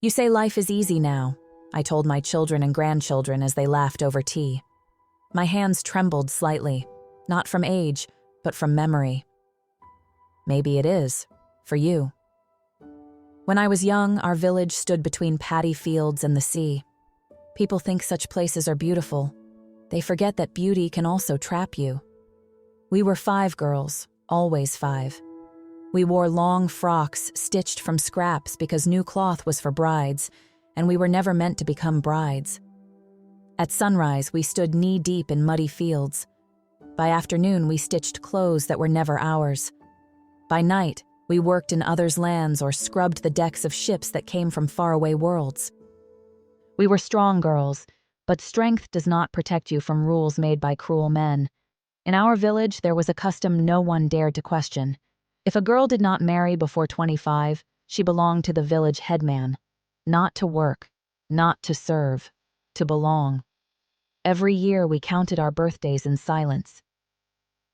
You say life is easy now, I told my children and grandchildren as they laughed over tea. My hands trembled slightly, not from age, but from memory. Maybe it is, for you. When I was young, our village stood between paddy fields and the sea. People think such places are beautiful. They forget that beauty can also trap you. We were 5 girls, always 5. We wore long frocks stitched from scraps because new cloth was for brides, and we were never meant to become brides. At sunrise, we stood knee-deep in muddy fields. By afternoon, we stitched clothes that were never ours. By night, we worked in others' lands or scrubbed the decks of ships that came from faraway worlds. We were strong girls, but strength does not protect you from rules made by cruel men. In our village, there was a custom no one dared to question. If a girl did not marry before 25, she belonged to the village headman. Not to work, not to serve, to belong. Every year we counted our birthdays in silence.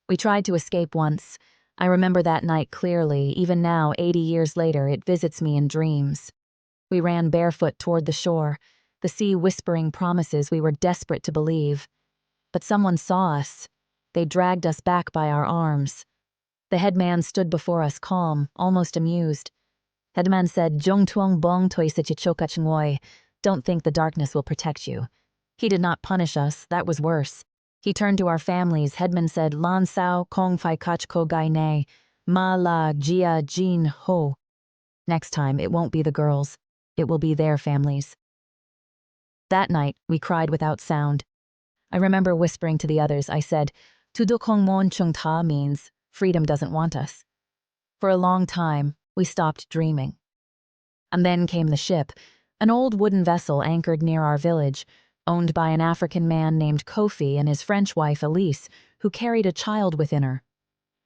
We tried to escape once. I remember that night clearly. Even now, 80 years later, it visits me in dreams. We ran barefoot toward the shore, the sea whispering promises we were desperate to believe. But someone saw us. They dragged us back by our arms. The headman stood before us calm, almost amused. Headman said, "Jong tuong bong toi sichichokachngoi. Don't think the darkness will protect you." He did not punish us, that was worse. He turned to our families. Headman said, "Lan sao kong fai kach ko gai ne, ma la jia jin ho." Next time, it won't be the girls. It will be their families. That night, we cried without sound. I remember whispering to the others. I said, "Tudukong mon chung ta" means freedom doesn't want us. For a long time, we stopped dreaming. And then came the ship, an old wooden vessel anchored near our village, owned by an African man named Kofi and his French wife Elise, who carried a child within her.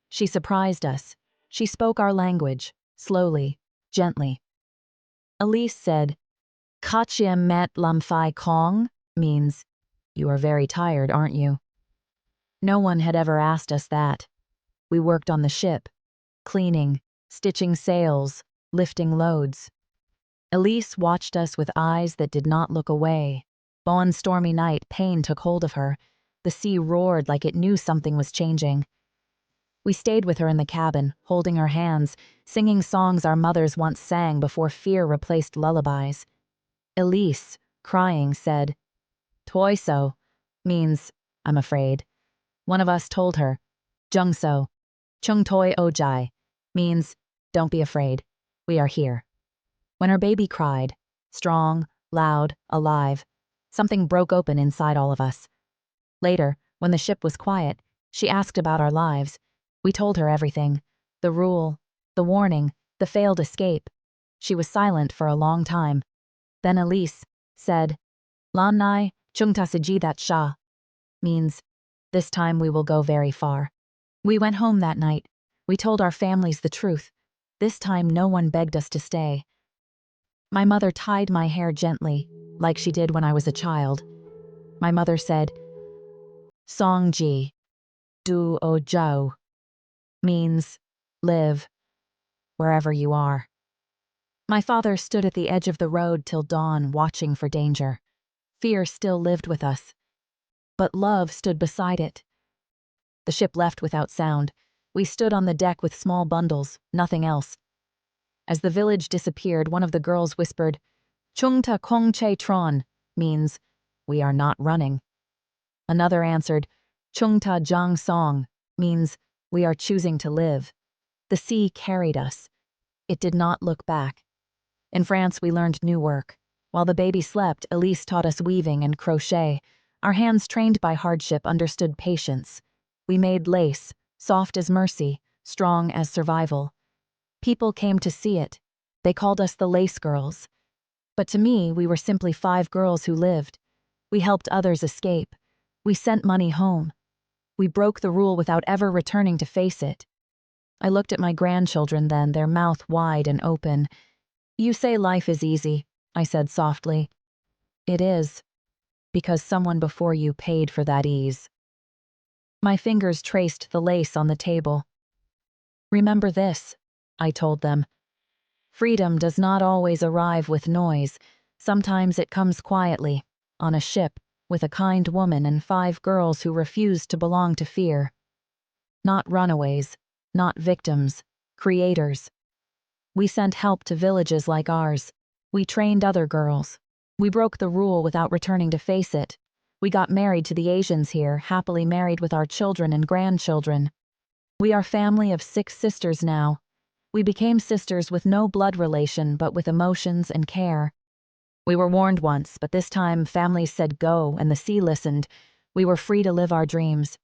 She surprised us. She spoke our language, slowly, gently. Elise said, "Kachiem met lam phai kong," means, "You are very tired, aren't you?" No one had ever asked us that. We worked on the ship, cleaning, stitching sails, lifting loads. Elise watched us with eyes that did not look away. One stormy night, pain took hold of her. The sea roared like it knew something was changing. We stayed with her in the cabin, holding her hands, singing songs our mothers once sang before fear replaced lullabies. Elise, crying, said, "Toiso," means, "I'm afraid." One of us told her, "Jungso, chung toi ojai," means, "Don't be afraid. We are here." When her baby cried, strong, loud, alive, something broke open inside all of us. Later, when the ship was quiet, she asked about our lives. We told her everything. The rule, the warning, the failed escape. She was silent for a long time. Then Elise said, "Lan nai chung ta siji that sha," means, "This time we will go very far." We went home that night. We told our families the truth. This time no one begged us to stay. My mother tied my hair gently, like she did when I was a child. My mother said, "Songji, du o jiao," means, "Live, wherever you are." My father stood at the edge of the road till dawn, watching for danger. Fear still lived with us. But love stood beside it. The ship left without sound. We stood on the deck with small bundles, nothing else. As the village disappeared, one of the girls whispered, "Chung ta kong che tron," means, "We are not running." Another answered, "Chung ta jang song," means, "We are choosing to live." The sea carried us. It did not look back. In France, we learned new work. While the baby slept, Elise taught us weaving and crochet. Our hands, trained by hardship, understood patience. We made lace, soft as mercy, strong as survival. People came to see it. They called us the Lace Girls. But to me, we were simply 5 girls who lived. We helped others escape. We sent money home. We broke the rule without ever returning to face it. I looked at my grandchildren then, their mouth wide and open. "You say life is easy," I said softly. "It is, because someone before you paid for that ease." My fingers traced the lace on the table. "Remember this," I told them. Freedom does not always arrive with noise. Sometimes it comes quietly, on a ship, with a kind woman and 5 girls who refused to belong to fear. Not runaways, not victims, creators. We sent help to villages like ours. We trained other girls. We broke the rule without returning to face it. We got married to the Asians here, happily married with our children and grandchildren. We are family of 6 sisters now. We became sisters with no blood relation but with emotions and care. We were warned once, but this time families said go and the sea listened. We were free to live our dreams.